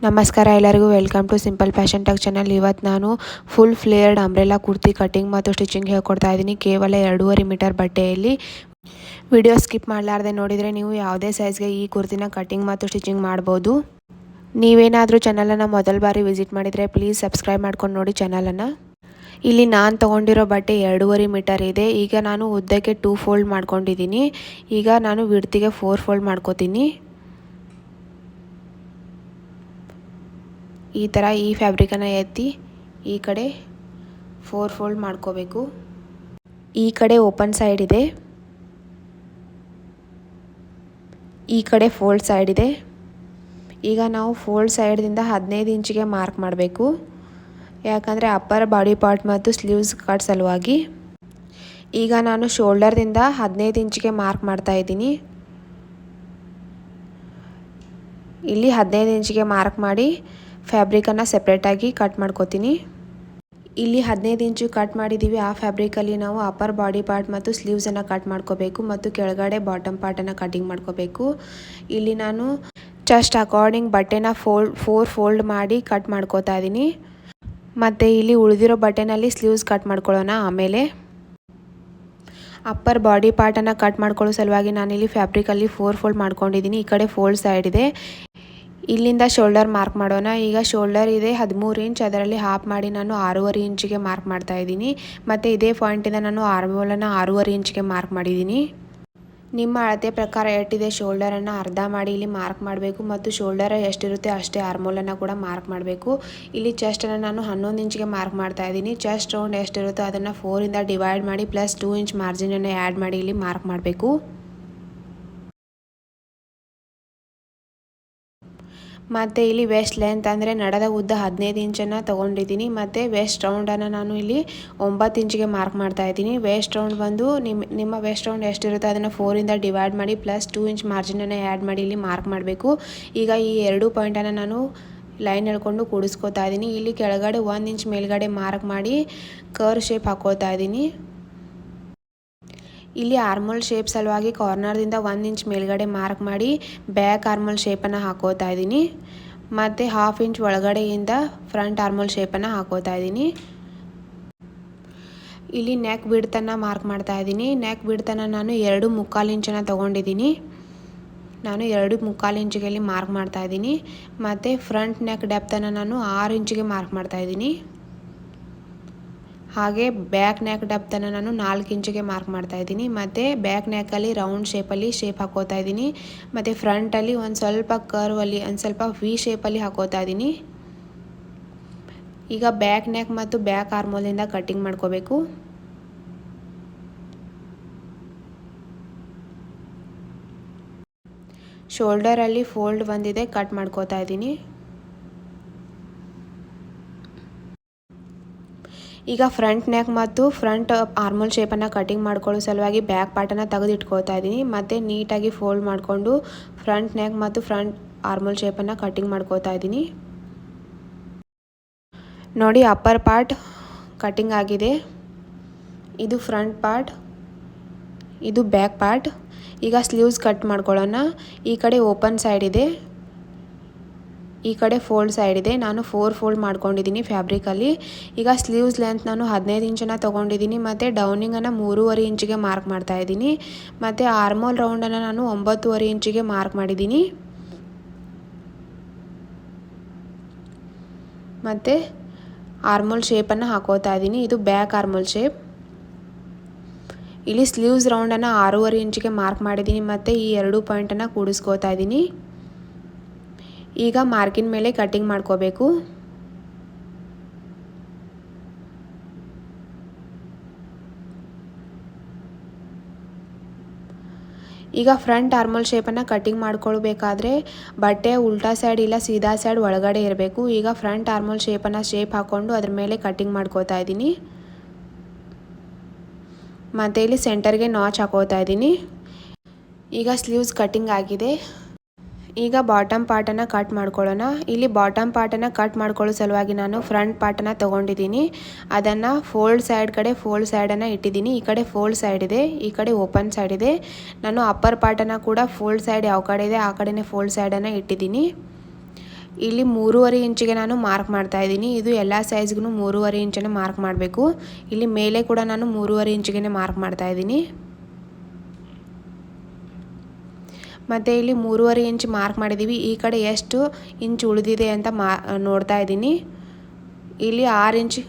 ನಮಸ್ಕಾರ ಎಲ್ಲರಿಗೂ welcome to simple fashion ಟಕ್ ಚಾನಲ್. ಇವತ್ತು ನಾನು ಫುಲ್ ಫ್ಲೇರ್ಡ್ ಅಂಬ್ರೆಲಾ ಕುರ್ತಿ ಕಟಿಂಗ್ ಮತ್ತು ಸ್ಟಿಚಿಂಗ್ ಹೇಳ್ಕೊಡ್ತಾ ಇದ್ದೀನಿ. ಕೇವಲ 2.5 ಮೀಟರ್ ಬಟ್ಟೆಯಲ್ಲಿ. ವಿಡಿಯೋ ಸ್ಕಿಪ್ ಮಾಡಲಾರ್ದೆ ನೋಡಿದರೆ ನೀವು ಯಾವುದೇ ಸೈಜ್ಗೆ ಈ ಕುರ್ತಿನ ಕಟಿಂಗ್ ಮತ್ತು ಸ್ಟಿಚಿಂಗ್ ಮಾಡ್ಬೋದು. ನೀವೇನಾದರೂ ಚಾನಲನ್ನು ಮೊದಲ ಬಾರಿ ವಿಸಿಟ್ ಮಾಡಿದರೆ ಪ್ಲೀಸ್ ಸಬ್ಸ್ಕ್ರೈಬ್ ಮಾಡ್ಕೊಂಡು ನೋಡಿ ಚಾನಲನ್ನು. ಇಲ್ಲಿ ನಾನು ತೊಗೊಂಡಿರೋ ಬಟ್ಟೆ 2.5 ಮೀಟರ್ ಇದೆ. ಈಗ ನಾನು ಉದ್ದಕ್ಕೆ 2 ಫೋಲ್ಡ್ ಮಾಡ್ಕೊಂಡಿದ್ದೀನಿ. ಈಗ ನಾನು ವಿಡ್ತಿಗೆ 4 ಫೋಲ್ಡ್ ಮಾಡ್ಕೋತೀನಿ. ಈ ಥರ ಈ ಫ್ಯಾಬ್ರಿಕನ್ನು ಎತ್ತಿ ಈ ಕಡೆ 4 ಫೋಲ್ಡ್ ಮಾಡ್ಕೋಬೇಕು. ಈ ಕಡೆ ಓಪನ್ ಸೈಡ್ ಇದೆ, ಈ ಕಡೆ ಫೋಲ್ಡ್ ಸೈಡ್ ಇದೆ. ಈಗ ನಾವು ಫೋಲ್ಡ್ ಸೈಡ್ದಿಂದ 15 ಇಂಚಿಗೆ ಮಾರ್ಕ್ ಮಾಡಬೇಕು, ಯಾಕಂದರೆ ಅಪ್ಪರ್ ಬಾಡಿ ಪಾರ್ಟ್ ಮತ್ತು ಸ್ಲೀವ್ಸ್ ಕಟ್ ಸಲುವಾಗಿ. ಈಗ ನಾನು ಶೋಲ್ಡರ್ದಿಂದ 15 ಇಂಚಿಗೆ ಮಾರ್ಕ್ ಮಾಡ್ತಾ ಇದ್ದೀನಿ. ಇಲ್ಲಿ 15 ಇಂಚಿಗೆ ಮಾರ್ಕ್ ಮಾಡಿ ಫ್ಯಾಬ್ರಿಕನ್ನು ಸೆಪ್ರೇಟಾಗಿ ಕಟ್ ಮಾಡ್ಕೋತೀನಿ. ಇಲ್ಲಿ 15 ಇಂಚು ಕಟ್ ಮಾಡಿದ್ದೀವಿ. ಆ ಫ್ಯಾಬ್ರಿಕಲ್ಲಿ ನಾವು ಅಪ್ಪರ್ ಬಾಡಿ ಪಾರ್ಟ್ ಮತ್ತು ಸ್ಲೀವ್ಸನ್ನು ಕಟ್ ಮಾಡ್ಕೋಬೇಕು ಮತ್ತು ಕೆಳಗಡೆ ಬಾಟಮ್ ಪಾರ್ಟನ್ನು ಕಟಿಂಗ್ ಮಾಡ್ಕೋಬೇಕು. ಇಲ್ಲಿ ನಾನು ಚೆಸ್ಟ್ ಅಕಾರ್ಡಿಂಗ್ ಬಟ್ಟೆನ 4 ಫೋಲ್ಡ್ ಮಾಡಿ ಕಟ್ ಮಾಡ್ಕೋತಾ ಇದ್ದೀನಿ. ಮತ್ತು ಇಲ್ಲಿ ಉಳಿದಿರೋ ಬಟ್ಟೆನಲ್ಲಿ ಸ್ಲೀವ್ಸ್ ಕಟ್ ಮಾಡ್ಕೊಳ್ಳೋಣ. ಆಮೇಲೆ ಅಪ್ಪರ್ ಬಾಡಿ ಪಾರ್ಟನ್ನು ಕಟ್ ಮಾಡ್ಕೊಳ್ಳೋ ಸಲುವಾಗಿ ನಾನಿಲ್ಲಿ ಫ್ಯಾಬ್ರಿಕಲ್ಲಿ 4 ಫೋಲ್ಡ್ ಮಾಡ್ಕೊಂಡಿದ್ದೀನಿ. ಈ ಕಡೆ ಫೋಲ್ಡ್ ಸೈಡ್ ಇದೆ. ಇಲ್ಲಿಂದ ಶೋಲ್ಡರ್ ಮಾರ್ಕ್ ಮಾಡೋಣ. ಈಗ ಶೋಲ್ಡರ್ ಇದೆ 13 ಇಂಚ್, ಅದರಲ್ಲಿ ಹಾಫ್ ಮಾಡಿ ನಾನು 6.5 ಇಂಚಿಗೆ ಮಾರ್ಕ್ ಮಾಡ್ತಾ ಇದ್ದೀನಿ. ಮತ್ತು ಇದೇ ಪಾಯಿಂಟಿಂದ ನಾನು ಆರ್ಮೋಲನ್ನು 6.5 ಇಂಚಿಗೆ ಮಾರ್ಕ್ ಮಾಡಿದ್ದೀನಿ. ನಿಮ್ಮ ಅಳತೆ ಪ್ರಕಾರ ಎಷ್ಟಿದೆ ಶೋಲ್ಡರನ್ನು ಅರ್ಧ ಮಾಡಿ ಇಲ್ಲಿ ಮಾರ್ಕ್ ಮಾಡಬೇಕು ಮತ್ತು ಶೋಲ್ಡರ್ ಎಷ್ಟಿರುತ್ತೆ ಅಷ್ಟೇ ಆರ್ಮೋಲನ್ನು ಕೂಡ ಮಾರ್ಕ್ ಮಾಡಬೇಕು. ಇಲ್ಲಿ ಚೆಸ್ಟನ್ನು ನಾನು 11 ಇಂಚಿಗೆ ಮಾರ್ಕ್ ಮಾಡ್ತಾ ಇದ್ದೀನಿ. ಚೆಸ್ಟ್ ರೌಂಡ್ ಎಷ್ಟಿರುತ್ತೋ ಅದನ್ನು 4ಇಂದ ಡಿವೈಡ್ ಮಾಡಿ ಪ್ಲಸ್ 2 ಇಂಚ್ ಮಾರ್ಜಿನನ್ನು ಆ್ಯಡ್ ಮಾಡಿ ಇಲ್ಲಿ ಮಾರ್ಕ್ ಮಾಡಬೇಕು. ಮತ್ತು ಇಲ್ಲಿ ವೆಸ್ಟ್ ಲೆಂತ್ ಅಂದರೆ ನಡದ ಉದ್ದ 15 ಇಂಚನ್ನು ತೊಗೊಂಡಿದ್ದೀನಿ. ಮತ್ತು ವೆಸ್ಟ್ ರೌಂಡನ್ನು ನಾನು ಇಲ್ಲಿ 9 ಇಂಚಿಗೆ ಮಾರ್ಕ್ ಮಾಡ್ತಾ ಇದ್ದೀನಿ. ವೆಸ್ಟ್ ರೌಂಡ್ ಬಂದು ನಿಮ್ಮ ವೆಸ್ಟ್ ರೌಂಡ್ ಎಷ್ಟಿರುತ್ತೋ ಅದನ್ನು 4ಇಂದ ಡಿವೈಡ್ ಮಾಡಿ ಪ್ಲಸ್ 2 ಇಂಚ್ ಮಾರ್ಜಿನನ್ನು ಆ್ಯಡ್ ಮಾಡಿ ಇಲ್ಲಿ ಮಾರ್ಕ್ ಮಾಡಬೇಕು. ಈಗ ಈ 2 ಪಾಯಿಂಟನ್ನು ನಾನು ಲೈನ್ ಎಳ್ಕೊಂಡು ಕೂಡಿಸ್ಕೋತಾ ಇದ್ದೀನಿ. ಇಲ್ಲಿ ಕೆಳಗಡೆ 1 ಇಂಚ್ ಮೇಲ್ಗಡೆ ಮಾರ್ಕ್ ಮಾಡಿ ಕರ್ವ್ ಶೇಪ್ ಹಾಕೋತಾ ಇದ್ದೀನಿ. ಇಲ್ಲಿ ಆರ್ಮೋಲ್ ಶೇಪ್ ಸಲುವಾಗಿ ಕಾರ್ನರ್ದಿಂದ 1 ಇಂಚ್ ಮೇಲ್ಗಡೆ ಮಾರ್ಕ್ ಮಾಡಿ ಬ್ಯಾಕ್ ಆರ್ಮೋಲ್ ಶೇಪನ್ನು ಹಾಕೋತಾ ಇದ್ದೀನಿ. ಮತ್ತು 1/2 ಇಂಚ್ ಒಳಗಡೆಯಿಂದ ಫ್ರಂಟ್ ಆರ್ಮೋಲ್ ಶೇಪನ್ನು ಹಾಕೋತಾ ಇದ್ದೀನಿ. ಇಲ್ಲಿ ನೆಕ್ ಬಿಡ್ತನ್ನು ಮಾರ್ಕ್ ಮಾಡ್ತಾ ಇದ್ದೀನಿ. ನೆಕ್ ಬಿಡ್ತನ್ನು ನಾನು 2.25 ಇಂಚನ್ನು ತೊಗೊಂಡಿದ್ದೀನಿ. ನಾನು 2.25 ಇಂಚಿಗೆ ಇಲ್ಲಿ ಮಾರ್ಕ್ ಮಾಡ್ತಾ ಇದ್ದೀನಿ. ಮತ್ತು ಫ್ರಂಟ್ ನೆಕ್ ಡೆಪ್ತನ್ನು ನಾನು 6 ಇಂಚಿಗೆ ಮಾರ್ಕ್ ಮಾಡ್ತಾ ಇದ್ದೀನಿ. ಹಾಗೆ ಬ್ಯಾಕ್ ನೆಕ್ ಡೆಪ್ತನ್ನು ನಾನು 4 ಇಂಚಿಗೆ ಮಾರ್ಕ್ ಮಾಡ್ತಾ ಇದ್ದೀನಿ. ಮತ್ತು ಬ್ಯಾಕ್ ನೆಕ್ಕಲ್ಲಿ ರೌಂಡ್ ಶೇಪಲ್ಲಿ ಶೇಪ್ ಹಾಕೋತಾ ಇದ್ದೀನಿ. ಮತ್ತು ಫ್ರಂಟಲ್ಲಿ ಒಂದು ಸ್ವಲ್ಪ ಕರ್ವಲ್ಲಿ ಒಂದು ಸ್ವಲ್ಪ ವಿ ಶೇಪಲ್ಲಿ ಹಾಕೋತಾ ಇದ್ದೀನಿ. ಈಗ ಬ್ಯಾಕ್ ನೆಕ್ ಮತ್ತು ಬ್ಯಾಕ್ ಆರ್ಮೋಲಿಂದ ಕಟ್ಟಿಂಗ್ ಮಾಡ್ಕೋಬೇಕು. ಶೋಲ್ಡರಲ್ಲಿ ಫೋಲ್ಡ್ ಬಂದಿದೆ, ಕಟ್ ಮಾಡ್ಕೋತಾ ಇದ್ದೀನಿ. ಈಗ ಫ್ರಂಟ್ ನೆಕ್ ಮತ್ತು ಫ್ರಂಟ್ ಆರ್ಮೋಲ್ ಶೇಪನ್ನು ಕಟಿಂಗ್ ಮಾಡ್ಕೊಳ್ಳೋ ಸಲುವಾಗಿ ಬ್ಯಾಕ್ ಪಾರ್ಟನ್ನು ತೆಗೆದು ಇಟ್ಕೋತಾ ಇದ್ದೀನಿ. ಮತ್ತು ನೀಟಾಗಿ ಫೋಲ್ಡ್ ಮಾಡಿಕೊಂಡು ಫ್ರಂಟ್ ನೆಕ್ ಮತ್ತು ಫ್ರಂಟ್ ಆರ್ಮೋಲ್ ಶೇಪನ್ನು ಕಟಿಂಗ್ ಮಾಡ್ಕೋತಾ ಇದ್ದೀನಿ. ನೋಡಿ, ಅಪ್ಪರ್ ಪಾರ್ಟ್ ಕಟಿಂಗ್ ಆಗಿದೆ. ಇದು ಫ್ರಂಟ್ ಪಾರ್ಟ್, ಇದು ಬ್ಯಾಕ್ ಪಾರ್ಟ್. ಈಗ ಸ್ಲೀವ್ಸ್ ಕಟ್ ಮಾಡ್ಕೊಳ್ಳೋಣ. ಈ ಕಡೆ ಓಪನ್ ಸೈಡ್ ಇದೆ, ಈ ಕಡೆ ಫೋಲ್ಡ್ ಸೈಡ್ ಇದೆ. ನಾನು 4 ಫೋಲ್ಡ್ ಮಾಡ್ಕೊಂಡಿದ್ದೀನಿ ಫ್ಯಾಬ್ರಿಕಲ್ಲಿ. ಈಗ ಸ್ಲೀವ್ಸ್ ಲೆಂತ್ ನಾನು 15 ಇಂಚನ್ನು ತೊಗೊಂಡಿದ್ದೀನಿ. ಮತ್ತು ಡೌನಿಂಗನ್ನು 3.5 ಇಂಚಿಗೆ ಮಾರ್ಕ್ ಮಾಡ್ತಾ ಇದ್ದೀನಿ. ಮತ್ತು ಆರ್ಮೋಲ್ ರೌಂಡನ್ನು ನಾನು 9.5 ಇಂಚಿಗೆ ಮಾರ್ಕ್ ಮಾಡಿದ್ದೀನಿ. ಮತ್ತು ಆರ್ಮೋಲ್ ಶೇಪನ್ನು ಹಾಕೋತಾ ಇದ್ದೀನಿ. ಇದು ಬ್ಯಾಕ್ ಆರ್ಮೋಲ್ ಶೇಪ್. ಇಲ್ಲಿ ಸ್ಲೀವ್ಸ್ ರೌಂಡನ್ನು 6.5 ಇಂಚಿಗೆ ಮಾರ್ಕ್ ಮಾಡಿದ್ದೀನಿ. ಮತ್ತು ಈ 2 ಪಾಯಿಂಟನ್ನು ಕೂಡಿಸ್ಕೋತಾ ಇದ್ದೀನಿ. ಈಗ ಮಾರ್ಕಿನ ಮೇಲೆ ಕಟಿಂಗ್ ಮಾಡ್ಕೋಬೇಕು. ಈಗ ಫ್ರಂಟ್ ಆರ್ಮೋಲ್ ಶೇಪನ್ನು ಕಟಿಂಗ್ ಮಾಡ್ಕೊಳ್ಬೇಕಾದ್ರೆ ಬಟ್ಟೆ ಉಲ್ಟಾ ಸೈಡ್ ಇಲ್ಲ ಸೀದಾ ಸೈಡ್ ಒಳಗಡೆ ಇರಬೇಕು. ಈಗ ಫ್ರಂಟ್ ಆರ್ಮೋಲ್ ಶೇಪನ್ನು ಶೇಪ್ ಹಾಕ್ಕೊಂಡು ಅದ್ರ ಮೇಲೆ ಕಟಿಂಗ್ ಮಾಡ್ಕೋತಾ ಇದ್ದೀನಿ. ಮತ್ತು ಇಲ್ಲಿ ಸೆಂಟರ್ಗೆ ನಾಚ್ ಹಾಕೋತಾ ಇದ್ದೀನಿ. ಈಗ ಸ್ಲೀವ್ಸ್ ಕಟಿಂಗ್ ಆಗಿದೆ. ಈಗ ಬಾಟಮ್ ಪಾರ್ಟನ್ನು ಕಟ್ ಮಾಡ್ಕೊಳ್ಳೋಣ. ಇಲ್ಲಿ ಬಾಟಮ್ ಪಾರ್ಟನ್ನು ಕಟ್ ಮಾಡ್ಕೊಳ್ಳೋ ಸಲುವಾಗಿ ನಾನು ಫ್ರಂಟ್ ಪಾರ್ಟನ್ನು ತೊಗೊಂಡಿದ್ದೀನಿ. ಅದನ್ನು ಫೋಲ್ಡ್ ಸೈಡ್ ಕಡೆ ಫೋಲ್ಡ್ ಸೈಡನ್ನು ಇಟ್ಟಿದ್ದೀನಿ. ಈ ಕಡೆ ಫೋಲ್ಡ್ ಸೈಡ್ ಇದೆ, ಈ ಕಡೆ ಓಪನ್ ಸೈಡ್ ಇದೆ. ನಾನು ಅಪ್ಪರ್ ಪಾರ್ಟನ್ನು ಕೂಡ ಫೋಲ್ಡ್ ಸೈಡ್ ಯಾವ ಕಡೆ ಇದೆ ಆ ಕಡೆನೇ ಫೋಲ್ಡ್ ಸೈಡನ್ನು ಇಟ್ಟಿದ್ದೀನಿ. ಇಲ್ಲಿ 3.5 ಇಂಚಿಗೆ ನಾನು ಮಾರ್ಕ್ ಮಾಡ್ತಾ ಇದ್ದೀನಿ. ಇದು ಎಲ್ಲ ಸೈಜ್ಗೂ 3.5 ಇಂಚನ್ನು ಮಾರ್ಕ್ ಮಾಡಬೇಕು. ಇಲ್ಲಿ ಮೇಲೆ ಕೂಡ ನಾನು 3.5 ಇಂಚಿಗೆ ಮಾರ್ಕ್ ಮಾಡ್ತಾ ಇದ್ದೀನಿ. ಮತ್ತು ಇಲ್ಲಿ 3.5 ಇಂಚ್ ಮಾರ್ಕ್ ಮಾಡಿದ್ದೀವಿ. ಈ ಕಡೆ ಎಷ್ಟು ಇಂಚ್ ಉಳಿದಿದೆ ಅಂತ ನೋಡ್ತಾ ಇದ್ದೀನಿ. ಇಲ್ಲಿ 6 ಇಂಚ್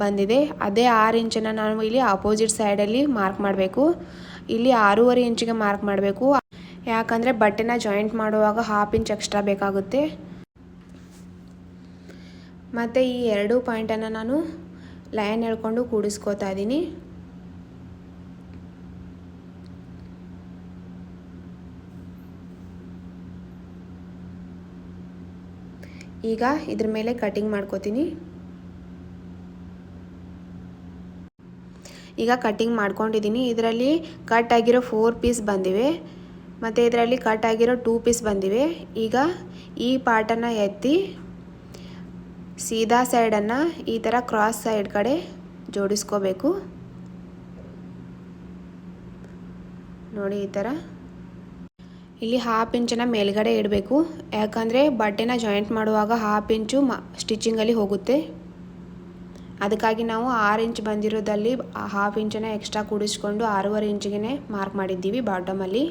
ಬಂದಿದೆ. ಅದೇ 6 ಇಂಚನ್ನು ನಾನು ಇಲ್ಲಿ ಆಪೋಸಿಟ್ ಸೈಡಲ್ಲಿ ಮಾರ್ಕ್ ಮಾಡಬೇಕು. ಇಲ್ಲಿ 6.5 ಇಂಚಿಗೆ ಮಾರ್ಕ್ ಮಾಡಬೇಕು. ಯಾಕಂದರೆ ಬಟ್ಟೆನ ಜಾಯಿಂಟ್ ಮಾಡುವಾಗ 1/2 ಇಂಚ್ ಎಕ್ಸ್ಟ್ರಾ ಬೇಕಾಗುತ್ತೆ. ಮತ್ತು ಈ 2 ಪಾಯಿಂಟನ್ನು ನಾನು ಲೈನ್ ಎಳ್ಕೊಂಡು ಕೂಡಿಸ್ಕೋತಾ ಇದ್ದೀನಿ. ಈಗ ಇದ್ರ ಮೇಲೆ ಕಟಿಂಗ್ ಮಾಡ್ಕೋತೀನಿ. ಈಗ ಕಟಿಂಗ್ ಮಾಡ್ಕೊಂಡಿದ್ದೀನಿ. ಇದರಲ್ಲಿ ಕಟ್ ಆಗಿರೋ 4 ಪೀಸ್ ಬಂದಿವೆ ಮತ್ತು ಇದರಲ್ಲಿ ಕಟ್ ಆಗಿರೋ 2 ಪೀಸ್ ಬಂದಿವೆ. ಈಗ ಈ ಪಾರ್ಟನ್ನು ಎತ್ತಿ ಸೀದಾ ಸೈಡನ್ನು ಈ ಥರ ಕ್ರಾಸ್ ಸೈಡ್ ಕಡೆ ಜೋಡಿಸ್ಕೋಬೇಕು. ನೋಡಿ ಈ ಥರ. ಇಲ್ಲಿ 1/2 ಇಂಚನ್ನು ಮೇಲ್ಗಡೆ ಇಡಬೇಕು. ಯಾಕಂದರೆ ಬಟ್ಟೆನ ಜಾಯಿಂಟ್ ಮಾಡುವಾಗ 1/2 ಇಂಚು ಸ್ಟಿಚಿಂಗಲ್ಲಿ ಹೋಗುತ್ತೆ. ಅದಕ್ಕಾಗಿ ನಾವು 6 ಇಂಚ್ ಬಂದಿರೋದಲ್ಲಿ 1/2 ಇಂಚನ್ನು ಎಕ್ಸ್ಟ್ರಾ ಕೂಡಿಸ್ಕೊಂಡು 6.5 ಇಂಚಿಗೆ ಮಾರ್ಕ್ ಮಾಡಿದ್ದೀವಿ ಬಾಟಮಲ್ಲಿ.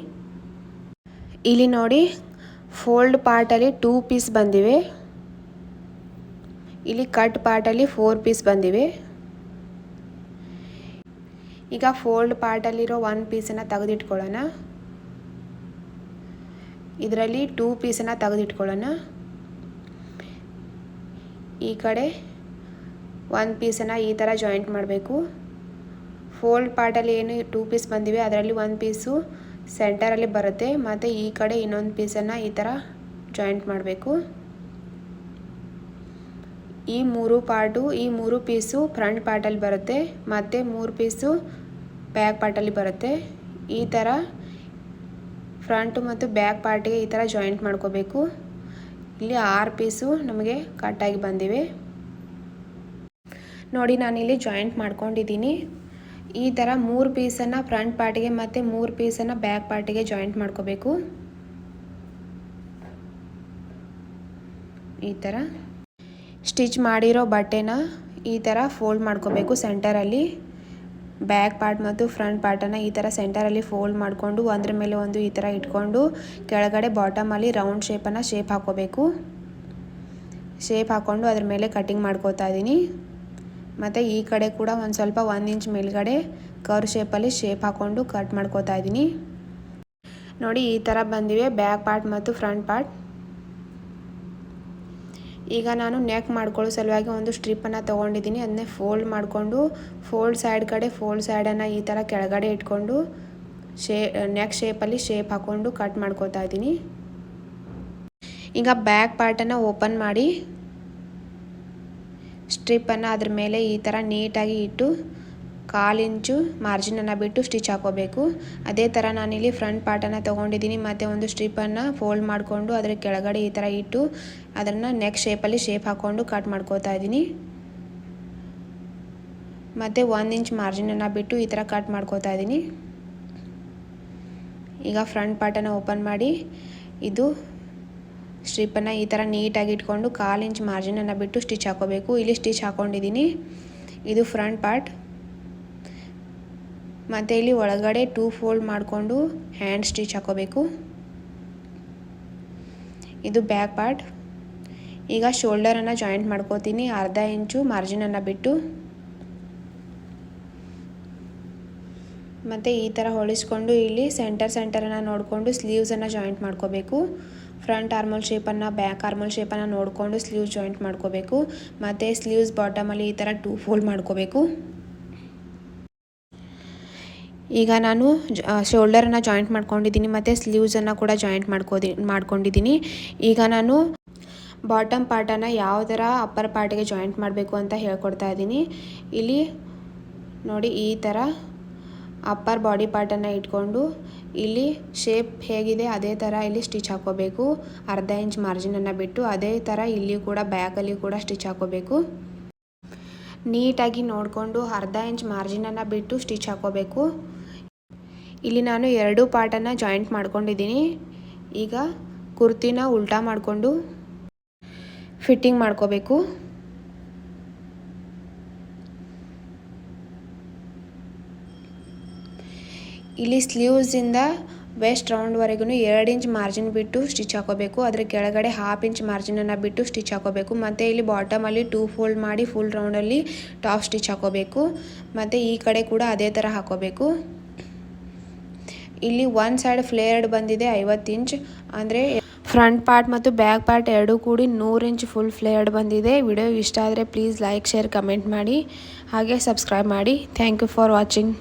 ಇಲ್ಲಿ ನೋಡಿ ಫೋಲ್ಡ್ ಪಾರ್ಟಲ್ಲಿ 2 ಪೀಸ್ ಬಂದಿವೆ. ಇಲ್ಲಿ ಕಟ್ ಪಾರ್ಟಲ್ಲಿ 4 ಪೀಸ್ ಬಂದಿವೆ. ಈಗ ಫೋಲ್ಡ್ ಪಾರ್ಟಲ್ಲಿರೋ 1 ಪೀಸನ್ನು ತೆಗೆದಿಟ್ಕೊಳ್ಳೋಣ. ಇದರಲ್ಲಿ 2 ಪೀಸನ್ನು ತೆಗೆದಿಟ್ಕೊಳ್ಳೋಣ. ಈ ಕಡೆ 1 ಪೀಸನ್ನು ಈ ಥರ ಜಾಯಿಂಟ್ ಮಾಡಬೇಕು. ಫೋಲ್ಡ್ ಪಾರ್ಟಲ್ಲಿ ಏನು 2 ಪೀಸ್ ಬಂದಿವೆ ಅದರಲ್ಲಿ 1 ಪೀಸು ಸೆಂಟರಲ್ಲಿ ಬರುತ್ತೆ ಮತ್ತು ಈ ಕಡೆ ಇನ್ನೊಂದು ಪೀಸನ್ನು ಈ ಥರ ಜಾಯಿಂಟ್ ಮಾಡಬೇಕು. ಈ 3 ಪೀಸು ಫ್ರಂಟ್ ಪಾರ್ಟಲ್ಲಿ ಬರುತ್ತೆ ಮತ್ತು 3 ಪೀಸು ಬ್ಯಾಕ್ ಪಾರ್ಟಲ್ಲಿ ಬರುತ್ತೆ. ಈ ಥರ ಫ್ರಂಟ್ ಮತ್ತು ಬ್ಯಾಕ್ ಪಾರ್ಟಿಗೆ ಈ ಥರ ಜಾಯಿಂಟ್ ಮಾಡ್ಕೋಬೇಕು. ಇಲ್ಲಿ 6 ಪೀಸು ನಮಗೆ ಕಟ್ಟಾಗಿ ಬಂದಿವೆ. ನೋಡಿ ನಾನಿಲ್ಲಿ ಜಾಯಿಂಟ್ ಮಾಡ್ಕೊಂಡಿದ್ದೀನಿ. ಈ ಥರ 3 ಪೀಸನ್ನು ಫ್ರಂಟ್ ಪಾರ್ಟಿಗೆ ಮತ್ತು 3 ಪೀಸನ್ನು ಬ್ಯಾಕ್ ಪಾರ್ಟಿಗೆ ಜಾಯಿಂಟ್ ಮಾಡ್ಕೋಬೇಕು. ಈ ಥರ ಸ್ಟಿಚ್ ಮಾಡಿರೋ ಬಟ್ಟೆನ ಈ ಥರ ಫೋಲ್ಡ್ ಮಾಡ್ಕೋಬೇಕು. ಸೆಂಟರಲ್ಲಿ ಬ್ಯಾಕ್ ಪಾರ್ಟ್ ಮತ್ತು ಫ್ರಂಟ್ ಪಾರ್ಟನ್ನು ಈ ಥರ ಸೆಂಟರಲ್ಲಿ ಫೋಲ್ಡ್ ಮಾಡಿಕೊಂಡು ಒಂದ್ರ ಮೇಲೆ ಒಂದು ಈ ಥರ ಇಟ್ಕೊಂಡು ಕೆಳಗಡೆ ಬಾಟಮಲ್ಲಿ ರೌಂಡ್ ಶೇಪ್ ಹಾಕೋಬೇಕು. ಶೇಪ್ ಹಾಕ್ಕೊಂಡು ಅದ್ರ ಮೇಲೆ ಕಟಿಂಗ್ ಮಾಡ್ಕೋತಾ ಇದ್ದೀನಿ. ಮತ್ತು ಈ ಕಡೆ ಕೂಡ ಒಂದು ಸ್ವಲ್ಪ 1 ಇಂಚ್ ಮೇಲ್ಗಡೆ ಕರ್ವ್ ಶೇಪಲ್ಲಿ ಶೇಪ್ ಹಾಕ್ಕೊಂಡು ಕಟ್ ಮಾಡ್ಕೋತಾ ಇದ್ದೀನಿ. ನೋಡಿ ಈ ಥರ ಬಂದಿವೆ ಬ್ಯಾಕ್ ಪಾರ್ಟ್ ಮತ್ತು ಫ್ರಂಟ್ ಪಾರ್ಟ್. ಈಗ ನಾನು ನೆಕ್ ಮಾಡ್ಕೊಳ್ಳೋ ಸಲುವಾಗಿ ಒಂದು ಸ್ಟ್ರಿಪ್ಪನ್ನು ತೊಗೊಂಡಿದ್ದೀನಿ. ಅದನ್ನೇ ಫೋಲ್ಡ್ ಮಾಡಿಕೊಂಡು ಫೋಲ್ಡ್ ಸೈಡ್ ಕಡೆ ಫೋಲ್ಡ್ ಸೈಡನ್ನು ಈ ಥರ ಕೆಳಗಡೆ ಇಟ್ಕೊಂಡು ನೆಕ್ ಶೇಪಲ್ಲಿ ಶೇಪ್ ಹಾಕ್ಕೊಂಡು ಕಟ್ ಮಾಡ್ಕೋತಾ ಇದ್ದೀನಿ. ಈಗ ಬ್ಯಾಕ್ ಪಾರ್ಟನ್ನು ಓಪನ್ ಮಾಡಿ ಸ್ಟ್ರಿಪ್ಪನ್ನು ಅದ್ರ ಮೇಲೆ ಈ ಥರ ನೀಟಾಗಿ ಇಟ್ಟು 1/4 ಇಂಚು ಮಾರ್ಜಿನನ್ನು ಬಿಟ್ಟು ಸ್ಟಿಚ್ ಹಾಕೋಬೇಕು. ಅದೇ ಥರ ನಾನಿಲ್ಲಿ ಫ್ರಂಟ್ ಪಾರ್ಟನ್ನು ತೊಗೊಂಡಿದ್ದೀನಿ ಮತ್ತು ಒಂದು ಸ್ಟ್ರಿಪ್ಪನ್ನು ಫೋಲ್ಡ್ ಮಾಡಿಕೊಂಡು ಅದರ ಕೆಳಗಡೆ ಈ ಥರ ಇಟ್ಟು ಅದನ್ನು ನೆಕ್ ಶೇಪಲ್ಲಿ ಶೇಪ್ ಹಾಕ್ಕೊಂಡು ಕಟ್ ಮಾಡ್ಕೋತಾ ಇದ್ದೀನಿ. ಮತ್ತು 1 ಇಂಚ್ ಮಾರ್ಜಿನನ್ನು ಬಿಟ್ಟು ಈ ಥರ ಕಟ್ ಮಾಡ್ಕೋತಾ ಇದ್ದೀನಿ. ಈಗ ಫ್ರಂಟ್ ಪಾರ್ಟನ್ನು ಓಪನ್ ಮಾಡಿ ಇದು ಸ್ಟ್ರಿಪ್ಪನ್ನು ಈ ಥರ ನೀಟಾಗಿ ಇಟ್ಕೊಂಡು 1/4 ಇಂಚ್ ಮಾರ್ಜಿನನ್ನು ಬಿಟ್ಟು ಸ್ಟಿಚ್ ಹಾಕೋಬೇಕು. ಇಲ್ಲಿ ಸ್ಟಿಚ್ ಹಾಕ್ಕೊಂಡಿದ್ದೀನಿ. ಇದು ಫ್ರಂಟ್ ಪಾರ್ಟ್. ಮತ್ತು ಇಲ್ಲಿ ಒಳಗಡೆ 2 ಫೋಲ್ಡ್ ಮಾಡಿಕೊಂಡು ಹ್ಯಾಂಡ್ ಸ್ಟಿಚ್ ಹಾಕೋಬೇಕು. ಇದು ಬ್ಯಾಕ್ ಪಾರ್ಟ್. ಈಗ ಶೋಲ್ಡರನ್ನು ಜಾಯಿಂಟ್ ಮಾಡ್ಕೋತೀನಿ 1/2 ಇಂಚು ಮಾರ್ಜಿನನ್ನು ಬಿಟ್ಟು. ಮತ್ತು ಈ ಥರ ಹೊಲಿಸ್ಕೊಂಡು ಇಲ್ಲಿ ಸೆಂಟರನ್ನು ನೋಡಿಕೊಂಡು ಸ್ಲೀವ್ಸನ್ನು ಜಾಯಿಂಟ್ ಮಾಡ್ಕೋಬೇಕು. ಫ್ರಂಟ್ ಆರ್ಮೋಲ್ ಶೇಪನ್ನು ಬ್ಯಾಕ್ ಆರ್ಮೋಲ್ ಶೇಪನ್ನು ನೋಡಿಕೊಂಡು ಸ್ಲೀವ್ಸ್ ಜಾಯಿಂಟ್ ಮಾಡ್ಕೋಬೇಕು. ಮತ್ತು ಸ್ಲೀವ್ಸ್ ಬಾಟಮಲ್ಲಿ ಈ ಥರ 2 ಫೋಲ್ಡ್ ಮಾಡ್ಕೋಬೇಕು. ಈಗ ನಾನು ಶೋಲ್ಡರನ್ನು ಜಾಯಿಂಟ್ ಮಾಡ್ಕೊಂಡಿದ್ದೀನಿ ಮತ್ತು ಸ್ಲೀವ್ಸನ್ನು ಕೂಡ ಜಾಯಿಂಟ್ ಮಾಡ್ಕೊಂಡಿದ್ದೀನಿ. ಈಗ ನಾನು ಬಾಟಮ್ ಪಾರ್ಟನ್ನು ಯಾವ ಥರ ಅಪ್ಪರ್ ಪಾರ್ಟಿಗೆ ಜಾಯಿಂಟ್ ಮಾಡಬೇಕು ಅಂತ ಹೇಳ್ಕೊಡ್ತಾ ಇದ್ದೀನಿ. ಇಲ್ಲಿ ನೋಡಿ ಈ ಥರ ಅಪ್ಪರ್ ಬಾಡಿ ಪಾರ್ಟನ್ನು ಇಟ್ಕೊಂಡು ಇಲ್ಲಿ ಶೇಪ್ ಹೇಗಿದೆ ಅದೇ ಥರ ಇಲ್ಲಿ ಸ್ಟಿಚ್ ಹಾಕೋಬೇಕು. 1/2 ಇಂಚ್ ಮಾರ್ಜಿನನ್ನು ಬಿಟ್ಟು ಅದೇ ಥರ ಇಲ್ಲಿ ಕೂಡ ಬ್ಯಾಕಲ್ಲಿ ಕೂಡ ಸ್ಟಿಚ್ ಹಾಕೋಬೇಕು. ನೀಟಾಗಿ ನೋಡಿಕೊಂಡು 1/2 ಇಂಚ್ ಮಾರ್ಜಿನನ್ನು ಬಿಟ್ಟು ಸ್ಟಿಚ್ ಹಾಕೋಬೇಕು. ಇಲ್ಲಿ ನಾನು 2 ಪಾರ್ಟನ್ನು ಜಾಯಿಂಟ್ ಮಾಡ್ಕೊಂಡಿದ್ದೀನಿ. ಈಗ ಕುರ್ತಿನ ಉಲ್ಟಾ ಮಾಡಿಕೊಂಡು ಫಿಟ್ಟಿಂಗ್ ಮಾಡ್ಕೋಬೇಕು. ಇಲ್ಲಿ ಸ್ಲೀವ್ಸಿಂದ ವೆಸ್ಟ್ ರೌಂಡ್ವರೆಗೂ 2 ಇಂಚ್ ಮಾರ್ಜಿನ್ ಬಿಟ್ಟು ಸ್ಟಿಚ್ ಹಾಕೋಬೇಕು. ಅದರ ಕೆಳಗಡೆ 1/2 ಇಂಚ್ ಮಾರ್ಜಿನನ್ನು ಬಿಟ್ಟು ಸ್ಟಿಚ್ ಹಾಕೋಬೇಕು. ಮತ್ತು ಇಲ್ಲಿ ಬಾಟಮಲ್ಲಿ 2 ಫೋಲ್ಡ್ ಮಾಡಿ ಫುಲ್ ರೌಂಡಲ್ಲಿ ಟಾಪ್ ಸ್ಟಿಚ್ ಹಾಕೋಬೇಕು. ಮತ್ತು ಈ ಕಡೆ ಕೂಡ ಅದೇ ಥರ ಹಾಕೋಬೇಕು. ಇಲ್ಲಿ ಒಂದು ಸೈಡ್ ಫ್ಲೇರ್ಡ್ ಬಂದಿದೆ 50 ಇಂಚ್, ಅಂದರೆ ಫ್ರಂಟ್ ಪಾರ್ಟ್ ಮತ್ತು ಬ್ಯಾಕ್ ಪಾರ್ಟ್ ಎರಡೂ ಕೂಡಿ 100 ಇಂಚ್ ಫುಲ್ ಫ್ಲೇರ್ಡ್ ಬಂದಿದೆ. ವಿಡಿಯೋ ಇಷ್ಟ ಆದರೆ ಪ್ಲೀಸ್ ಲೈಕ್, ಶೇರ್, ಕಮೆಂಟ್ ಮಾಡಿ, ಹಾಗೆ ಸಬ್ಸ್ಕ್ರೈಬ್ ಮಾಡಿ. Thank you for watching.